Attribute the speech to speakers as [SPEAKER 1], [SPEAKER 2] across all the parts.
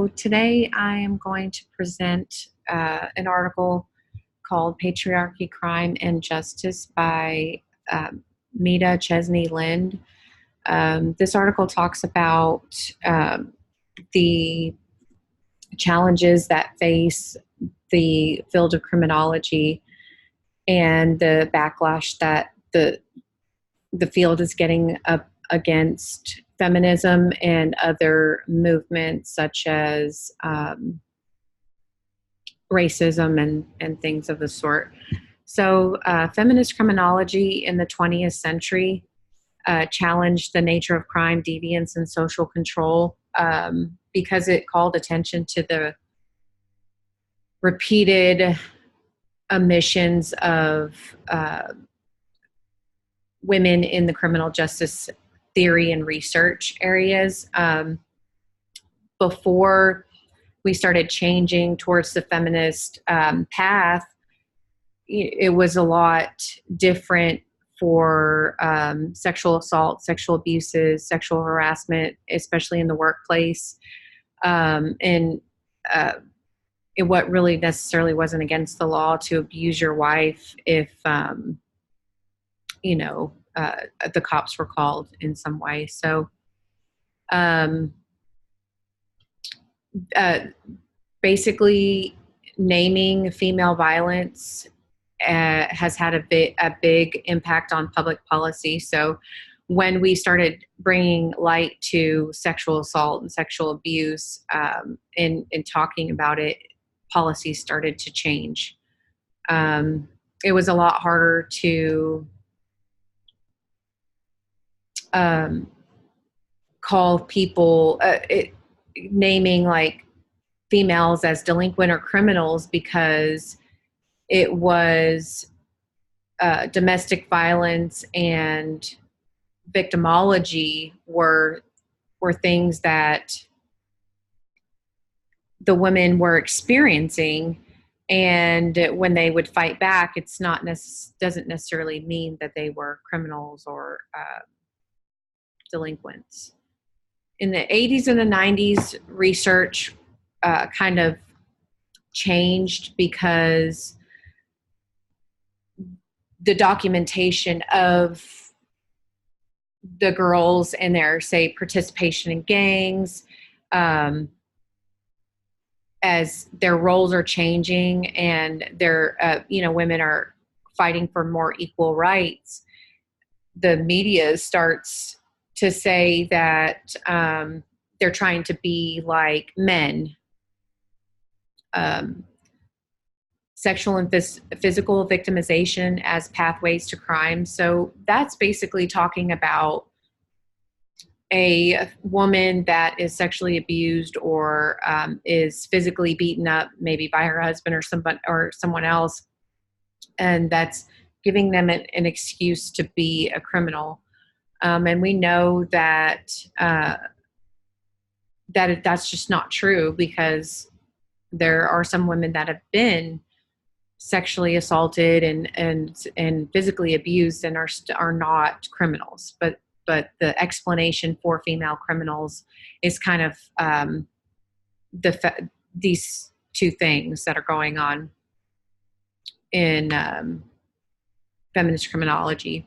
[SPEAKER 1] So today I am going to present an article called Patriarchy, Crime, and Justice by Meta Chesney Lind. This article talks about the challenges that face the field of criminology and the backlash that the field is getting up against feminism and other movements such as racism and things of the sort. So feminist criminology in the 20th century challenged the nature of crime, deviance, and social control because it called attention to the repeated omissions of women in the criminal justice theory and research areas. Before we started changing towards the feminist path, it was a lot different for sexual assault, sexual abuses, sexual harassment, especially in the workplace. What really necessarily wasn't against the law to abuse your wife if, the cops were called in some way. So basically naming female violence has had a big impact on public policy. So when we started bringing light to sexual assault and sexual abuse and talking about it, policies started to change. It was a lot harder to call people, naming like females as delinquent or criminals because it was domestic violence and victimology were things that the women were experiencing, and when they would fight back, it's not doesn't necessarily mean that they were criminals or delinquents. In the 80s and the 90s, research kind of changed because the documentation of the girls and their, say, participation in gangs, as their roles are changing and women are fighting for more equal rights, the media starts to say that they're trying to be like men. Sexual and physical victimization as pathways to crime. So that's basically talking about a woman that is sexually abused or is physically beaten up, maybe by her husband or someone else, and that's giving them an excuse to be a criminal. And we know that that's just not true, because there are some women that have been sexually assaulted and physically abused and are not criminals. But the explanation for female criminals is kind of these two things that are going on in feminist criminology.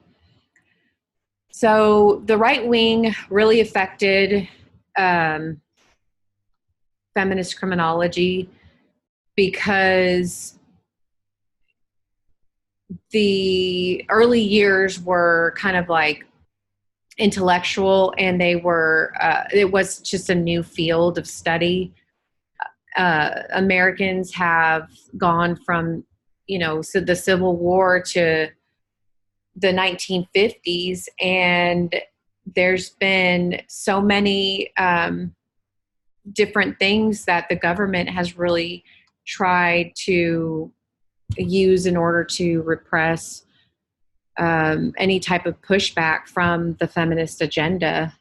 [SPEAKER 1] So the right wing really affected feminist criminology because the early years were kind of like intellectual, and they were it was just a new field of study. Americans have gone from so the Civil War to the 1950s, and there's been so many different things that the government has really tried to use in order to repress any type of pushback from the feminist agenda.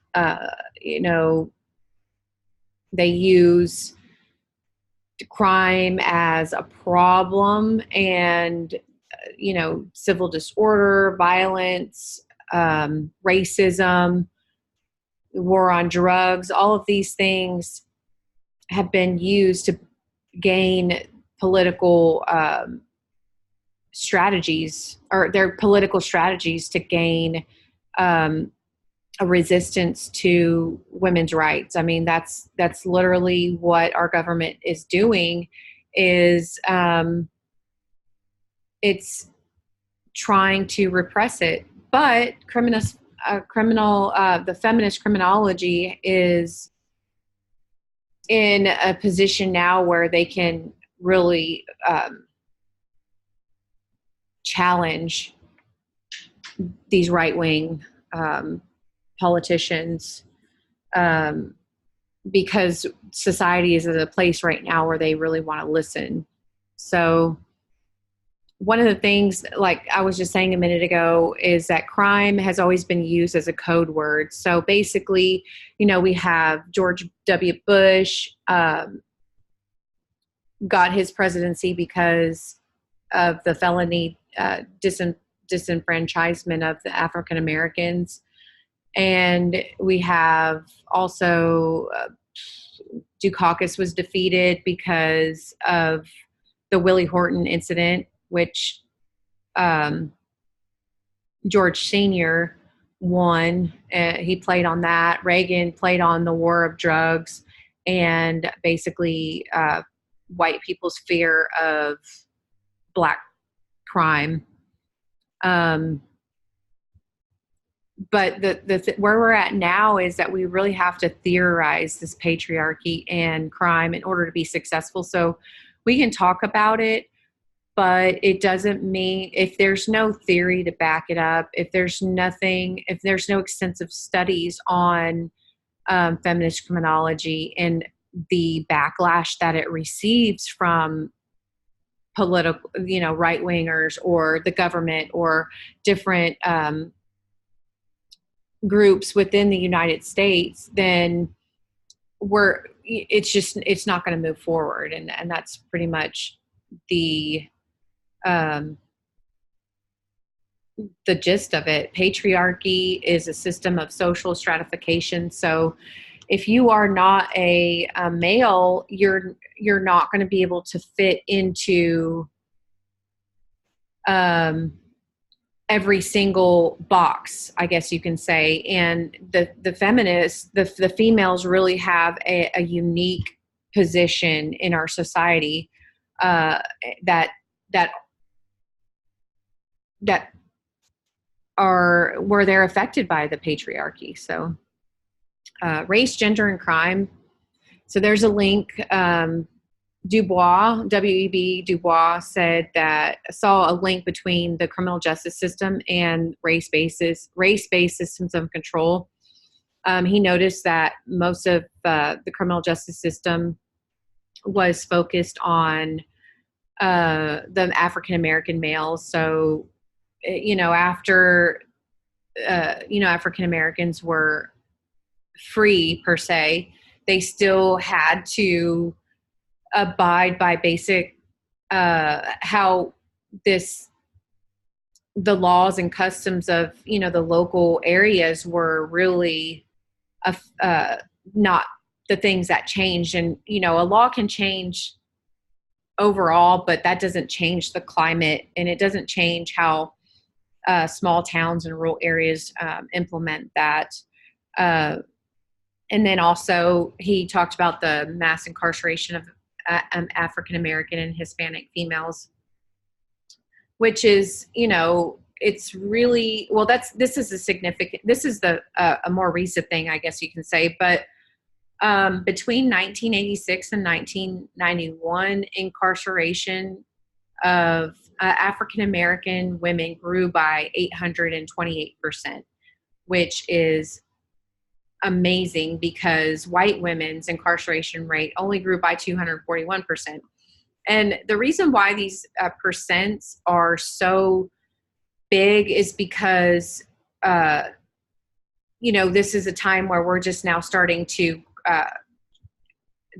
[SPEAKER 1] They use crime as a problem, and civil disorder, violence, racism, war on drugs, all of these things have been used to gain political strategies, or their political strategies to gain um, a resistance to women's rights. I mean, that's literally what our government is doing. Is it's trying to repress it, but the feminist criminology is in a position now where they can really challenge these right wing politicians, um, because society is at a place right now where they really want to listen. So, one of the things, like I was just saying a minute ago, is that crime has always been used as a code word. So basically, we have George W. Bush got his presidency because of the felony disenfranchisement of the African Americans. And we have also Dukakis was defeated because of the Willie Horton incident, which George Sr. won. He played on that. Reagan played on the war of drugs and basically white people's fear of black crime. But where we're at now is that we really have to theorize this patriarchy and crime in order to be successful. So we can talk about it, but it doesn't mean, if there's no theory to back it up, if there's no extensive studies on feminist criminology and the backlash that it receives from political, right wingers or the government or different groups within the United States, then it's not going to move forward. And that's pretty much the gist of it. Patriarchy is a system of social stratification. So if you are not a male, you're not going to be able to fit into every single box, I guess you can say. And the feminists, the females really have a unique position in our society that are where they're affected by the patriarchy. So race, gender, and crime. So there's a link. Dubois, W.E.B. Dubois, saw a link between the criminal justice system and race-based systems of control. He noticed that most of the criminal justice system was focused on the African American males. So, after African Americans were free per se, they still had to abide by basic how the laws and customs of the local areas were really not the things that changed. And a law can change overall, but that doesn't change the climate, and it doesn't change how small towns and rural areas implement that. And then also he talked about the mass incarceration of African American and Hispanic females, which is, it's really, well, this is a more recent thing, I guess you can say. But between 1986 and 1991, incarceration of African American women grew by 828%, which is amazing, because white women's incarceration rate only grew by 241%. And the reason why these percents are so big is because, this is a time where we're just now starting to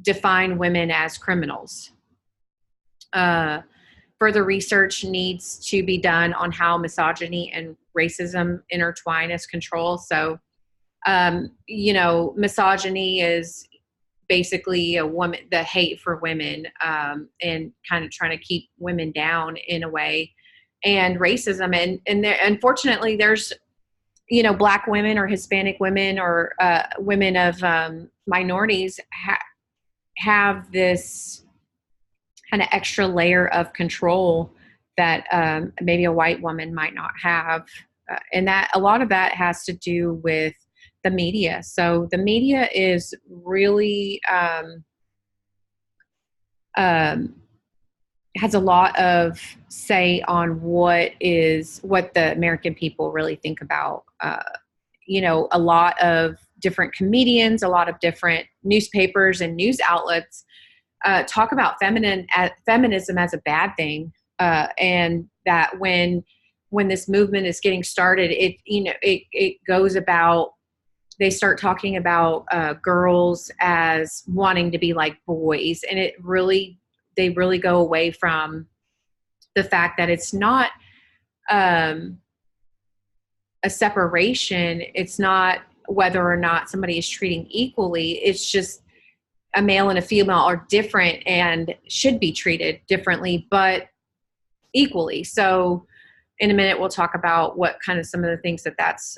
[SPEAKER 1] define women as criminals. Further research needs to be done on how misogyny and racism intertwine as control. So, misogyny is basically a woman, the hate for women, and kind of trying to keep women down in a way, and racism. And there, unfortunately, there's, Black women or Hispanic women or women of minorities have this kind of extra layer of control that maybe a white woman might not have. And that a lot of that has to do with the media. So the media is really has a lot of say on what the American people really think about. A lot of different comedians, a lot of different newspapers and news outlets talk about feminism as a bad thing, and that when this movement is getting started, it goes about, they start talking about girls as wanting to be like boys, and they really go away from the fact that it's not a separation. It's not whether or not somebody is treating equally. It's just a male and a female are different and should be treated differently, but equally. So in a minute, we'll talk about what kind of some of the things that's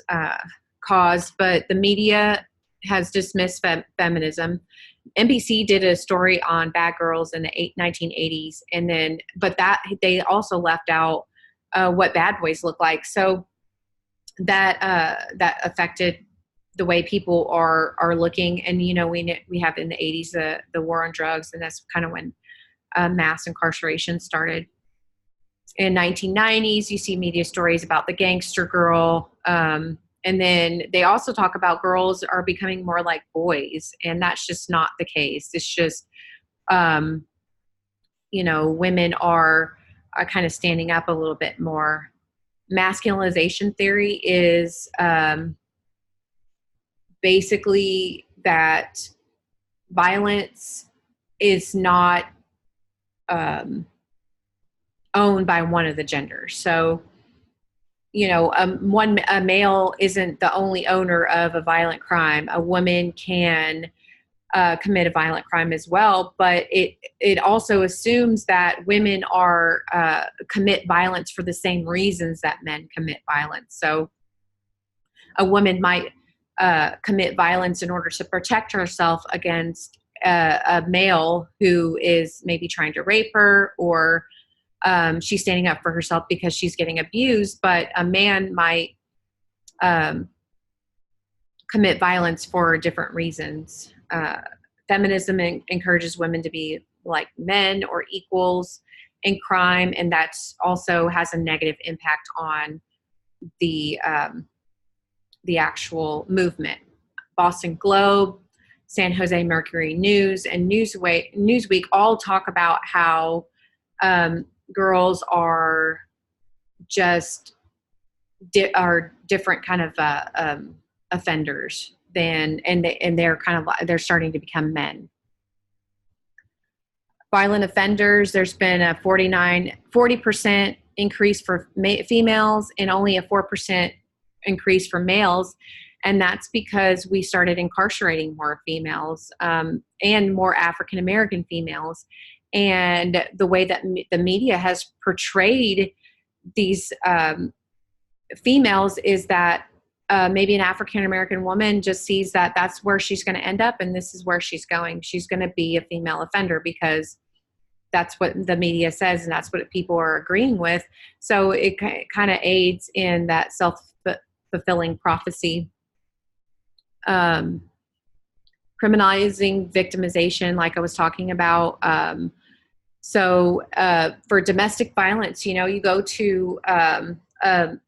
[SPEAKER 1] caused, but the media has dismissed feminism. NBC did a story on bad girls in the 1980s, but they also left out what bad boys look like. So that affected the way people are looking. And we have in the 80s the war on drugs, and that's kind of when mass incarceration started. In 1990s, you see media stories about the gangster girl. And then they also talk about girls are becoming more like boys, and that's just not the case. It's just, women are kind of standing up a little bit more. Masculinization theory is basically that violence is not owned by one of the genders. So, a male isn't the only owner of a violent crime. A woman can commit a violent crime as well, but it also assumes that women are commit violence for the same reasons that men commit violence. So a woman might commit violence in order to protect herself against a male who is maybe trying to rape her, or she's standing up for herself because she's getting abused. But a man might commit violence for different reasons. Feminism encourages women to be like men or equals in crime, and that's also has a negative impact on the actual movement. Boston Globe, San Jose Mercury News, and Newsweek all talk about how girls are just are different kind of offenders and they're kind of they're starting to become men. Violent offenders, there's been a 40% increase for females and only a 4% increase for males. And that's because we started incarcerating more females and more African-American females. And the way that the media has portrayed these females is that maybe an African-American woman just sees that that's where she's going to end up and this is where she's going. She's going to be a female offender because that's what the media says and that's what people are agreeing with. So it kind of aids in that self-fulfilling prophecy. Criminalizing victimization, like I was talking about. So for domestic violence, you go to a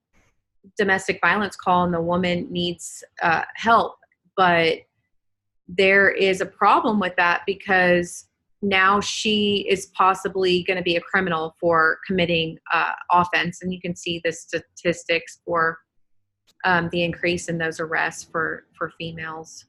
[SPEAKER 1] domestic violence call and the woman needs help, but there is a problem with that because now she is possibly going to be a criminal for committing offense. And you can see the statistics for the increase in those arrests for females.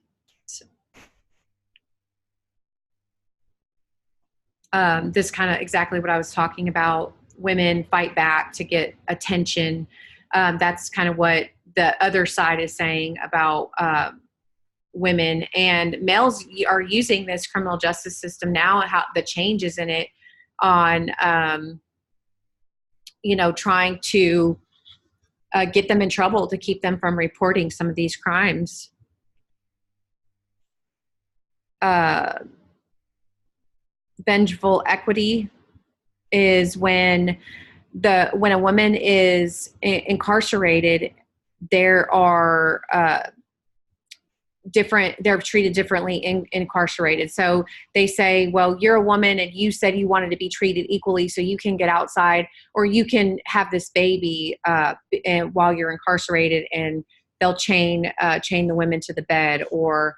[SPEAKER 1] This kind of exactly what I was talking about. Women fight back to get attention. That's kind of what the other side is saying about women, and males are using this criminal justice system now, how the changes in it on, trying to get them in trouble to keep them from reporting some of these crimes. Uh, Vengeful equity is when a woman is incarcerated, there are they're treated differently incarcerated. So they say, well, you're a woman and you said you wanted to be treated equally, so you can get outside or you can have this baby and while you're incarcerated, and they'll chain the women to the bed, or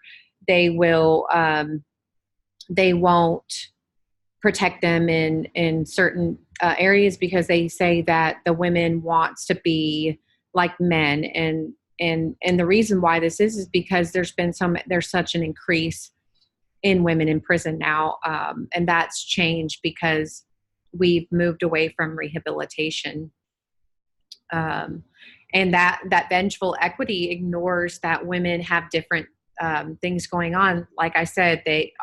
[SPEAKER 1] they won't protect them in certain areas because they say that the women wants to be like men. And the reason why this is because there's such an increase in women in prison now, and that's changed because we've moved away from rehabilitation. And that vengeful equity ignores that women have different things going on. Like I said, they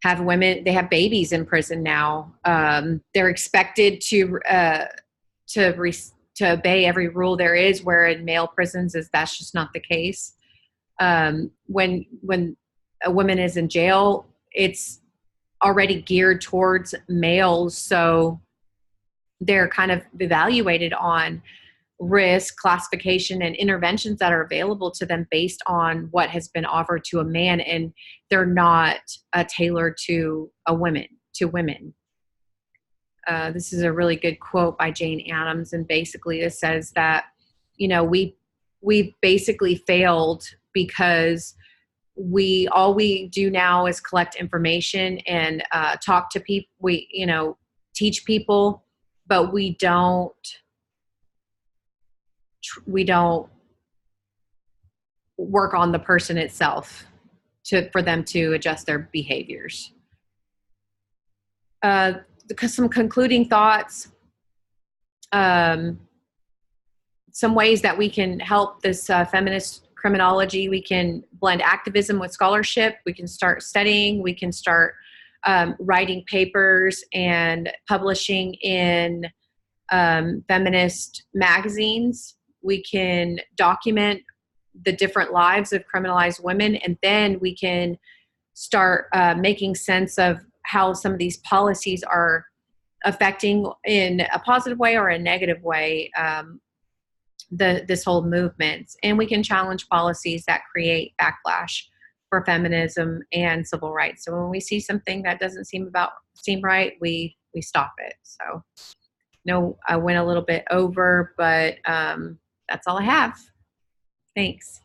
[SPEAKER 1] have babies in prison now. They're expected to obey every rule there is, where in male prisons that's just not the case. When a woman is in jail, it's already geared towards males, so they're kind of evaluated on risk classification and interventions that are available to them based on what has been offered to a man, and they're not tailored to women. This is a really good quote by Jane Addams, and basically it says that we basically failed because all we do now is collect information and talk to people. We teach people, but we don't work on the person itself for them to adjust their behaviors. Some concluding thoughts. Some ways that we can help this feminist criminology: we can blend activism with scholarship. We can start studying. We can start writing papers and publishing in feminist magazines. We can document the different lives of criminalized women, and then we can start making sense of how some of these policies are affecting in a positive way or a negative way this whole movement. And we can challenge policies that create backlash for feminism and civil rights. So when we see something that doesn't seem right, we stop it. So I went a little bit over, but that's all I have. Thanks.